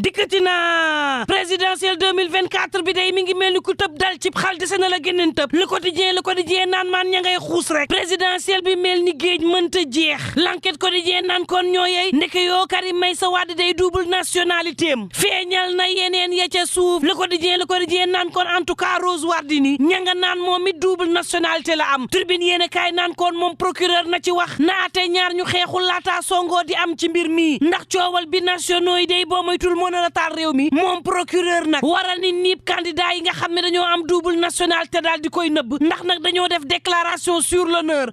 dikkati na présidentielle 2024 bi day mi ngi mel ni ku tëb dal ci xal dese na la génneen tëb le quotidien naan maan ña ngay xuus rek présidentielle bi mel ni géej mënta jeex l'enquête quotidien naan kon ñoo yey ndeke yoo Karim Meïssa Wade day double nationalité am feeñal na yeneen ya ca suuf le quotidien naan kon en tout cas Rose Wardini ña nga naan moom it double nationalité la am tribune yéen kaay naan kon moom procureur na ci wax naate ñaar ñu xeexul laataa songoo di am ci mbir mi ndax coowal bi nationaux yi day boo moytul mën a la taal réew mi moom procureur nag waral ni niib candidat yi nga xam ne dañoo am double nationalité daal di koy nëbb ndax nag dañoo def déclaration sur l'honneur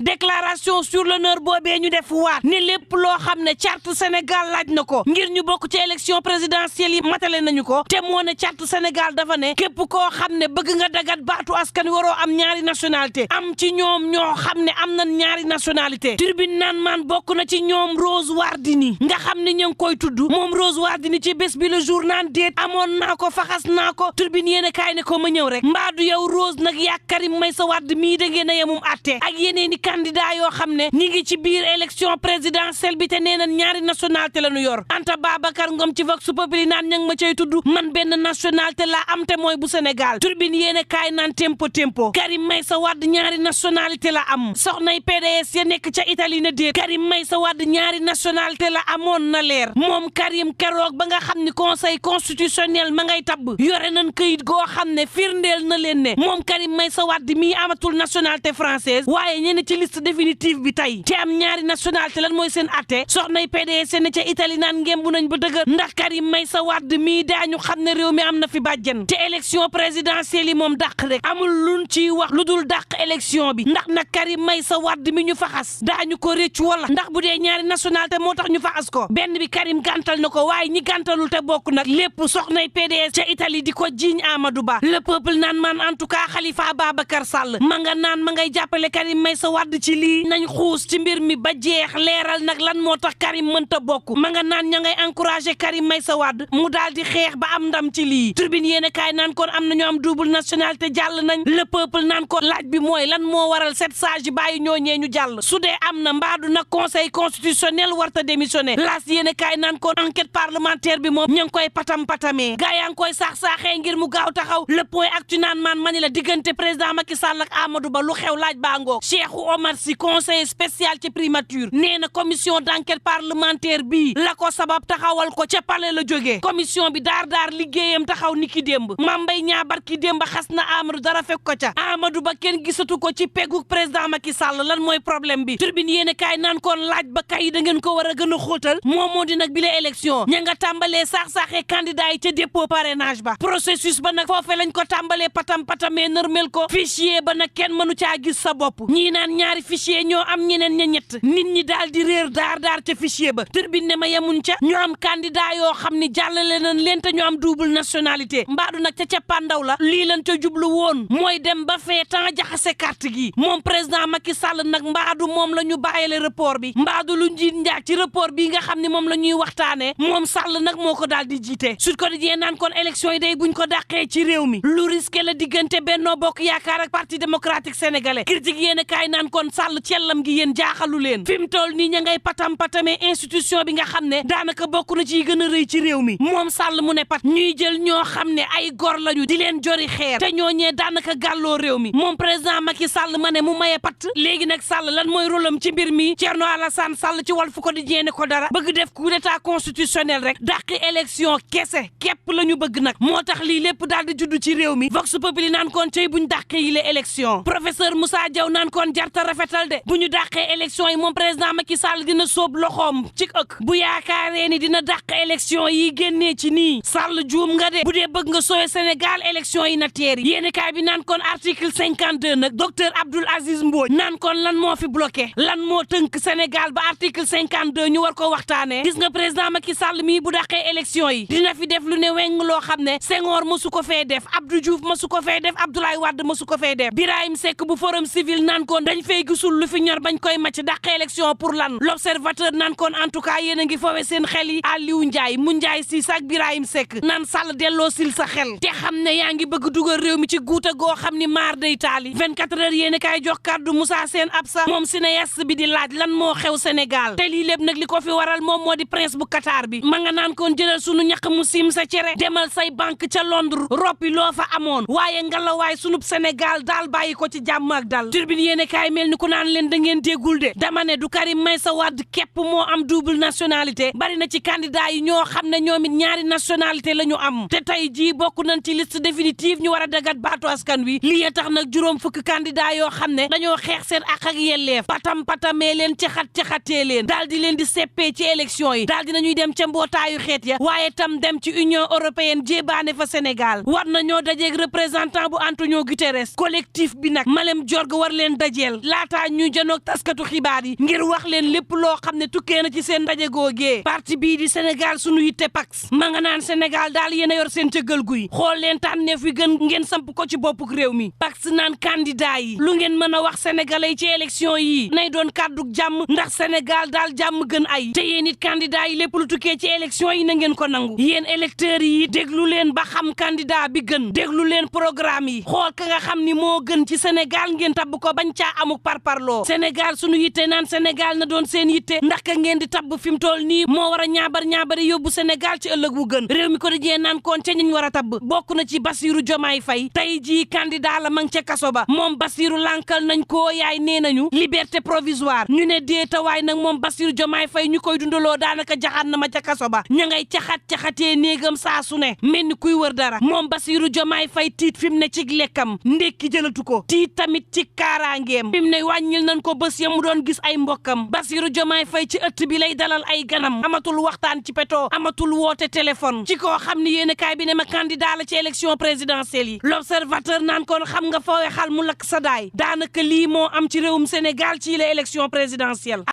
boobee ñu def waat ni lépp loo xam ne charte Sénégal laaj na ko ngir ñu bokk ci élection présidentielle yi matale nañu ko te moo ne charte Sénégal dafa ne képp koo xam ne bëgg nga dagat baatu askan waroo am ñaari nationalité am ci ñoom ñoo xam ne am na ñaari nationalité tribune naan maan bokk na ci ñoom Rose Wardini nga xam ne ñu ngi koy tudd moom Rose Wardini ci bés bi le jour naan déet amoon naa ko faxas naa ko tribune yéen kaay ne ko ma ñëw rek mbaadu yow Rose nag yaa Karim Meïssa Wade mii da ngeen a yemum atte ak yeneen i candidat yoo xam ne ñi ngi ci biir élection présidentielle bi te nee na ñaari nationalité la ñu yor Anta Babacar Ngom ci Vox Populi naan ña ngi ma cay tudd man benn nationalité la am te mooy bu Sénégal tribune yéen kaay naan tempo Karim Meïssa Wade ñaari nationalité la am soxnay PDS ya nekk ca Italie na déet Karim Meïssa Wade ñaari nationalité la amoon na leer moom Karim keroog ba nga xam ni conseil constitutionnel ma ngay tabb yore nañ këyit goo xam ne firndeel na leen ne moom Karim Meïssa Wade mii amatul nationalité française waaye ñene ci liste définitive bi tey te am ñaari nationalité lan mooy seen atte soxnay PDS ne ca Italie naan ngembu nañ ba dëgër ndax Karim Meïssa Wade mii daañu xam ne réew mi am na fi bàjjen te élection présidentielle yi moom dàq rek amul luñ ciy wax lu dul dàq élection bi ndax nag Karim Meïssa Wade mi ñu faxas daañu ko rëcc wala ndax bu dee ñaari nationalité moo tax ñu faxas ko benn bi Karim gàntal na ko waaye ñi gàntalul te bokk nag lépp soxnay PDS ca Italie di ko jiiñ Amadou Ba le peuple naan man en tout cas Khalifa Babacar Sall ma nga naan ma ngay jàppale Karim Meïssa Wade ci lii nañ xuus ci mbir mi ba jeex leeral nag lan moo tax Karim mënta bokk ma nga naan ña ngay encouragé Karim Meïssa Wade mu daal di xeex ba am ndam ci lii tribune yéen kaay naan kon am na ñu am double nationalité jàll nañ le peuple naan ko laaj bi mooy lan moo waral sept sages yi bàyyi ñooñee ñu jàll su dee am na mbaadu nag conseil constitutionnel warta démissionné laas yéen kaay naan kon enquête parlementaire bi moom ña ngi koy patamee gaa yaa ngi koy saax-saaxee ngir mu gaaw taxaw le point actu naan maan mani la diggante président Macky Sall ak Amadou Ba lu xew laaj baa ngoog Cheikhou Omar Sy conseiller spécial ci primature nee na commission d'enquête parlementaire bii la ko sabab taxawal ko ca palais la jógee commission bi daar liggéeyam taxaw ni ki démb Mame Mbaye Niang barki démb xas na Amadou dara fekk ko ca Amadou Ba kenn gisatu ko ci peggu président Macky Sall lan mooy problème bi tribune yéen kaay naan kon laaj ba kay da ngeen ko war a gën a xóotal moom moo di nag bi la élection ña nga tàmbalee saax-saaxee candidat yi ca dépôt parrainage ba processus ba nag foofee lañ ko tàmbalee patamee nërmel ko fichier ba nag kenn mënu caa gis sa bopp ñii naan ñaari fichier ñoo am ñeneen ña ñett nit ñi daal di réer daar ca fichier ba tribune ne ma yemuñ ca ñu am candidat yoo xam ni jàllale nañ leen te ñu am double nationalité mbaadu nag ca cappaandaw la lii lañ ca jublu woon mooy dem ba fee temps jaxase carte gi moom président Macky Sall nag mbaadu moom la ñu bàyyile report bi mbaadu lu njiit njaag ci report bi nga xam ne moom la ñuy waxtaanee moom Sall nag moo ko daal di jiite Sud Quotidien naan kon élection yi day buñ ko dàqee ci réew mi lu risqué la diggante Benno Bokk Yaakaar ak Parti démocratique sénégalais critique yéen kaay naan kon Sall cellam gi yéen jaaxalu leen fi mu toll nii ña ngay patamee institution bi nga xam ne daanaka bokk na ci gën a rëy ci réew mi moom Sall mu ne pat ñuy jël ñoo xam ne ay gor lañu di leen jori xeer te ñooñee daanaka gàlloo réew mi moom président Macky Sall ma ne mu maye pat léegi nag Sall lan mooy rôlam ci mbir mi Thierno Alassane Sall ci Walf Quotidien ne ko dara bëgg def coup d'état constitutionnel rek dàqi élection kese képp la ñu bëgg nag moo tax lii lépp daal di judd ci réew mi Vox Populi naan kon tey buñ dàqee yi la élection professeur Moussa Diaw naan kon jarta rafetal de bu ñu dàqee élection yi moom président Macky Sall dina sóob loxoom ci ëkk bu yaakaaree ni dina dàq élection yi génnee ci nii Sall juum nga de bu dee bëgg nga soowe Sénégal élection yi na teer yi yéeni kaay bi naan kon article 52 nag docteur Abdoul Aziz Mbodj naan kon lan moo fi bloqué lan moo tënk Sénégal ba article 52 ñu war ko waxtaanee gis nga président Macky Sall mii bu dàqee élection yi dina fi def lu ne weng loo xam ne Senghor mësu ko fee def Abdou Diouf mësu ko fee def Abdoulaye Wade mësu ko fee def Birahim Seck bu forum civil naan kon dañ fay gisul lu fi ñor bañ koy màcc dàqee élection pour lan l'observateur naan kon en tout cas yéen a ngi foowe seen xel yi Aliou Ndiaye mu Ndiaye si ak Birahim Seck naan Sall delloo sil sa xel te xam ne yaa ngi bëgg dugal réew mi ci guuta goo xam ni maar day taali 24 heures yéen a kaay jox kàddu Moussa Sène Absa moom cinéaste bi di laaj lan moo xew Sénégal te lii lépp nag li ko fi waral moom moo di prince bu Qatar bi ma nga naan kon jëlal jëlal sunu ñaq mu siim sa cere demal say banque ca Londres roppi loo fa amoon waaye ngalawaay sunub Sénégal daal bàyyi ko ci jàmm ak dal turbine yéene kaay mel ni ku naan leen da ngeen déggul de dama ne du Karim Meïssa Wade képp moo am double nationalité bari na ci candidat yi ñoo xam ne ñoom it ñaari nationalité la ñu am te tey jii bokk nañ ci liste définitive ñu war a dagat baatu askan wi lii tax nag juróom fukk candidat yoo xam ne dañoo xeex seen ak yelleef patamee leen caxatee leen daal di leen di seppee ci élection yi daal di nañuy dem ca mbootaayu xeet ya waaye tam dem ci Union européenne jébaane fa Sénégal war nañoo dajeeg représentant bu Antonio Guterres collectif bi nag Malem Jorg war leen dajeel laataa ñuy janoog taskatu xibaar yi ngir wax leen lépp loo xam ne tukkee na ci seen ndaje googee parti bii di Sénégal sunu yitte pax ma nga naan Sénégal daal yéen a yor seen cëggal guy xool leen tànneef wi gën ngeen samp ko ci boppuk réew mi pax naan candidat yi lu ngeen mën a wax sénégalais ci élection yi nay doon kàddu jàmm ndax Sénégal daal jàmm gën ay te yéen it candidat yi lépp lu tukkee ci élection yi na ngeen ko nangu yéen électeurs yi déglu leen ba xam candidat bi gën déglu leen programme yi xool ka nga xam ni moo gën ci Sénégal ngeen tabb ko bañ caa amuk parparloo Sénégal sunu yitte naan Sénégal na doon seen yitte ndax ka ngeen di tabb fi mu toll nii moo war a ñaabari yóbbu Sénégal ci ëllëg wu gën réew mi ko dajee naan koon ca ñiñ war a tabb bokk na ci Bassirou Diomaye Faye tey jii candidat la mang ca kaso ba moom Bassirou lankal nañ ko yaay nee nañu liberté provisoire ñu ne déetawaay nag moom Bassirou Diomaye Faye ñu koy dundaloo daanaka jaxaat na ma ca kaso ba ña ngay caxatee néegam saa su ne mel ni kuy wër dara moom Bassirou Diomaye Faye tiit fi mu ne ci lekkam ndekki jëlatu ko tiit tamit ci kaaraangeem fi mu ne wàññil nañ ko bés ya mu doon gis ay mbokkam Bassirou Diomaye Faye ci ëtt bi lay dalal ay ganam amatul waxtaan ci peto amatul woote téléphone ci koo xam ni yéen kaay bi ne ma candidat la ci élection présidentielle yi l'observateur naan kon xam nga foowe xal mu lakk sa daay daanaka lii moo am ci réewum Sénégal ci la élection présidentielle